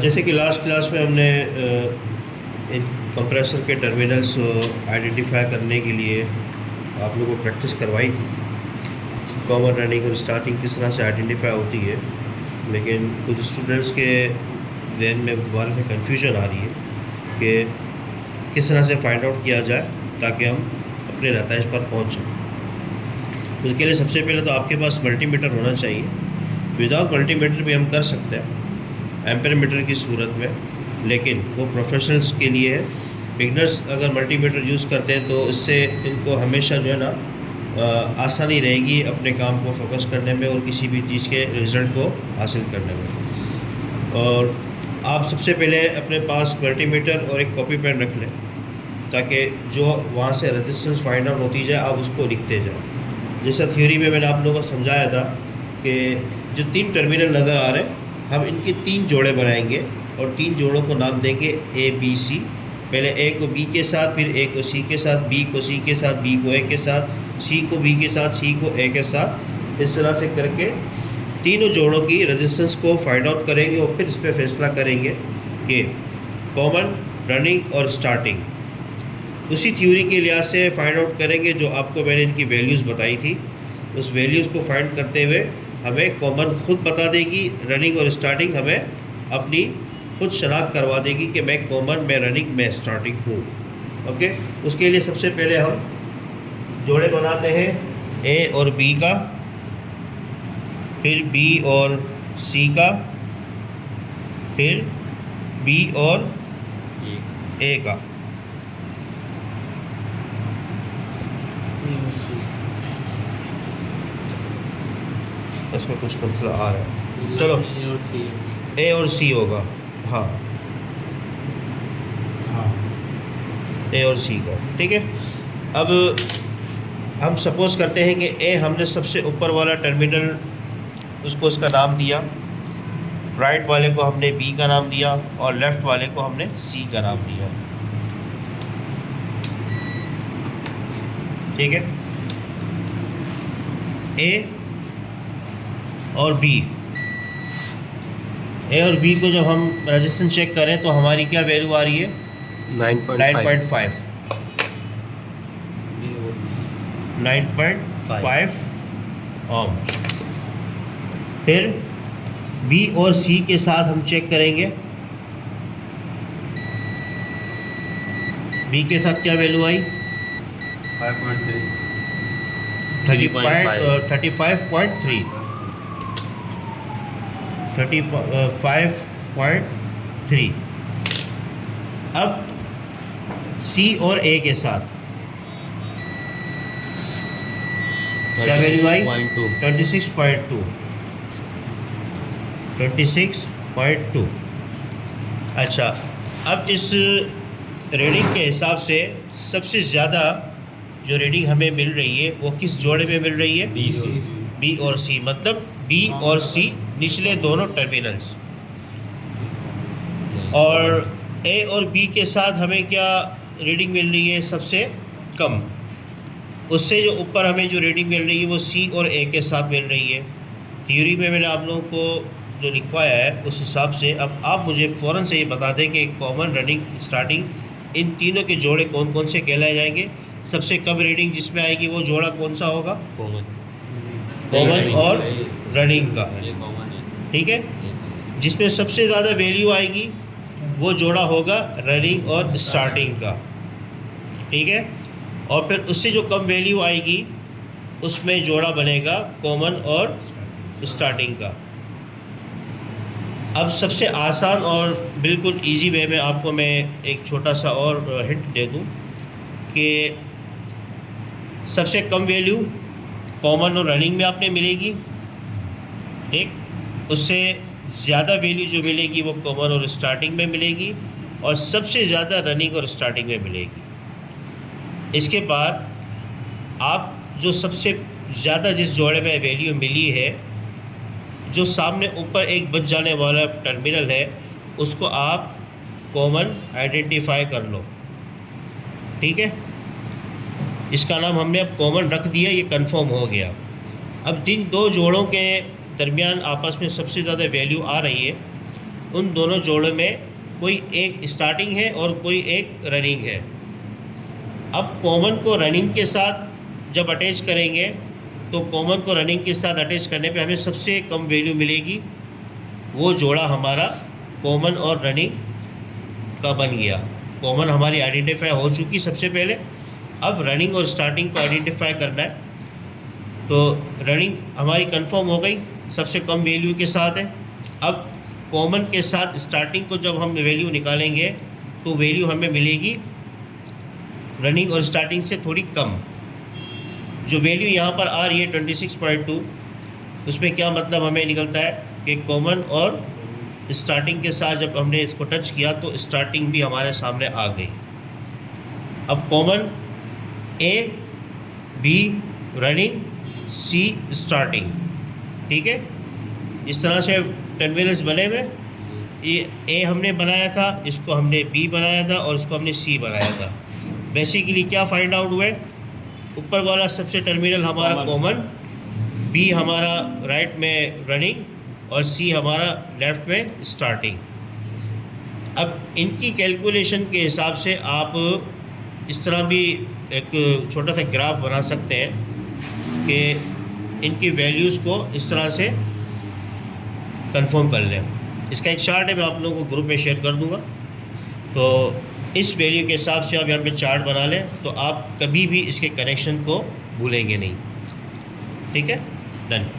जैसे कि last class में हमने इन कंप्रेसर के टर्मिनल्स आइडेंटिफाई करने के लिए आप लोगों को प्रैक्टिस करवाई थी। कॉमन रनिंग और स्टार्टिंग किस तरह से आइडेंटिफाई होती है, लेकिन कुछ स्टूडेंट्स के जहन में दोबारा से कन्फ्यूजन आ रही है कि किस तरह से फाइंड आउट किया जाए ताकि हम अपने नतीजे पर पहुँच जाएँ। उसके लिए सबसे पहले तो आपके पास मल्टीमीटर होना चाहिए। विदाउट मल्टीमीटर भी हम कर सकते हैं एम्पीयर की सूरत में, लेकिन वो प्रोफेशनल्स के लिए है। बिगनर्स अगर मल्टीमीटर यूज़ करते हैं तो इससे इनको हमेशा जो है ना आसानी रहेगी अपने काम को फोकस करने में और किसी भी चीज़ के रिज़ल्ट को हासिल करने में। और आप सबसे पहले अपने पास मल्टीमीटर और एक कॉपी पेन रख लें ताकि जो वहाँ से रेजिस्टेंस फाइंड आउट होती जाए आप उसको लिखते जाओ। जैसा थ्योरी में मैंने आप लोगों को समझाया था कि जो 3 टर्मिनल नज़र आ रहे हैं हम इनके 3 जोड़े बनाएंगे और 3 जोड़ों को नाम देंगे ए बी सी। पहले ए को बी के साथ, फिर ए को सी के साथ, बी को सी के साथ, बी को ए के साथ, सी को बी के साथ, सी को ए के साथ। इस तरह से करके तीनों जोड़ों की रेजिस्टेंस को फाइंड आउट करेंगे और फिर इस पर फैसला करेंगे कि कॉमन, रनिंग और स्टार्टिंग उसी थ्योरी के लिहाज से फाइंड आउट करेंगे जो आपको मैंने इनकी वैल्यूज़ बताई थी। उस वैल्यूज़ को फाइंड करते हुए हमें कॉमन खुद बता देगी, रनिंग और स्टार्टिंग हमें अपनी खुद शनाख्त करवा देगी कि मैं कॉमन, मैं रनिंग, मैं स्टार्टिंग हूँ। ओके, उसके लिए सबसे पहले हम जोड़े बनाते हैं ए और बी का, फिर बी और सी का, फिर बी और ए का। इसमें कुछ मसला आ रहा है, चलो ए और सी होगा। हाँ, ए और सी का, ठीक है। अब हम सपोज़ करते हैं कि ए हमने सबसे ऊपर वाला टर्मिनल उसको उसका नाम दिया, राइट वाले को हमने बी का नाम दिया और लेफ़्ट वाले को हमने सी का नाम दिया, ठीक है। ए और बी को जब हम रेजिस्टेंस चेक करें तो हमारी क्या वैल्यू आ रही है? 9.5 ओम। फिर बी और सी के साथ हम चेक करेंगे, बी के साथ क्या वैल्यू आई? 35.3। अब सी और ए के साथ क्या वैल्यू आई? 26.2। अच्छा, अब इस रीडिंग के हिसाब से सबसे ज़्यादा जो रीडिंग हमें मिल रही है वो किस जोड़े में मिल रही है? बी और सी, मतलब बी और सी निचले दोनों टर्मिनल्स। और ए और बी के साथ हमें क्या रीडिंग मिल रही है सबसे कम? उससे जो ऊपर हमें जो रीडिंग मिल रही है वो सी और ए के साथ मिल रही है। थ्योरी में मैंने आप लोगों को जो लिखवाया है उस हिसाब से अब आप मुझे फ़ौरन से ये बता दें कि कॉमन, रनिंग, स्टार्टिंग इन तीनों के जोड़े कौन कौन से कहलाए जाएंगे। सबसे कम रीडिंग जिसमें आएगी वो जोड़ा कौन सा होगा? कॉमन और रनिंग का, ठीक है। जिसमें सबसे ज़्यादा वैल्यू आएगी वो जोड़ा होगा रनिंग और स्टार्टिंग का, ठीक है। और फिर उससे जो कम वैल्यू आएगी उसमें जोड़ा बनेगा कॉमन और स्टार्टिंग का। अब सबसे आसान और बिल्कुल इजी वे में आपको मैं एक छोटा सा और हिंट दे दूं कि सबसे कम वैल्यू कॉमन और रनिंग में आपने मिलेगी, ठीक। उससे ज़्यादा वैल्यू जो मिलेगी वो कॉमन और स्टार्टिंग में मिलेगी और सबसे ज़्यादा रनिंग और स्टार्टिंग में मिलेगी। इसके बाद आप जो सबसे ज़्यादा जिस जोड़े में वैल्यू मिली है, जो सामने ऊपर एक बच जाने वाला टर्मिनल है, उसको आप कॉमन आइडेंटिफाई कर लो, ठीक है। इसका नाम हमने अब कॉमन रख दिया, ये कंफर्म हो गया। अब जिन दो जोड़ों के दरमियान आपस में सबसे ज़्यादा वैल्यू आ रही है, उन दोनों जोड़ों में कोई एक स्टार्टिंग है और कोई एक रनिंग है। अब कॉमन को रनिंग के साथ जब अटैच करेंगे तो कॉमन को रनिंग के साथ अटैच करने पे हमें सबसे कम वैल्यू मिलेगी। वो जोड़ा हमारा कॉमन और रनिंग का बन गया। कॉमन हमारी आइडेंटिफाई हो चुकी सबसे पहले, अब रनिंग और स्टार्टिंग को आइडेंटिफाई करना है। तो रनिंग हमारी कंफर्म हो गई, सबसे कम वैल्यू के साथ है। अब कॉमन के साथ स्टार्टिंग को जब हम वैल्यू निकालेंगे तो वैल्यू हमें मिलेगी रनिंग और स्टार्टिंग से थोड़ी कम। जो वैल्यू यहाँ पर आ रही है 26.2, उसमें क्या मतलब हमें निकलता है कि कॉमन और स्टार्टिंग के साथ जब हमने इसको टच किया तो स्टार्टिंग भी हमारे सामने आ गई। अब common A, B running, C starting, ठीक है। इस तरह से टर्मिनल्स बने हुए। ये ए हमने बनाया था, इसको हमने बी बनाया था और इसको हमने सी बनाया था। बेसिकली क्या फाइंड आउट हुए, ऊपर वाला सबसे टर्मिनल हमारा कॉमन, बी हमारा राइट में रनिंग और सी हमारा लेफ़्ट में स्टार्टिंग। अब इनकी कैलकुलेशन के हिसाब से आप इस तरह भी एक छोटा सा ग्राफ बना सकते हैं कि इनकी वैल्यूज़ को इस तरह से कंफर्म कर लें। इसका एक चार्ट है, मैं आप लोगों को ग्रुप में शेयर कर दूंगा। तो इस वैल्यू के हिसाब से आप यहाँ पे चार्ट बना लें तो आप कभी भी इसके कनेक्शन को भूलेंगे नहीं। ठीक है, डन।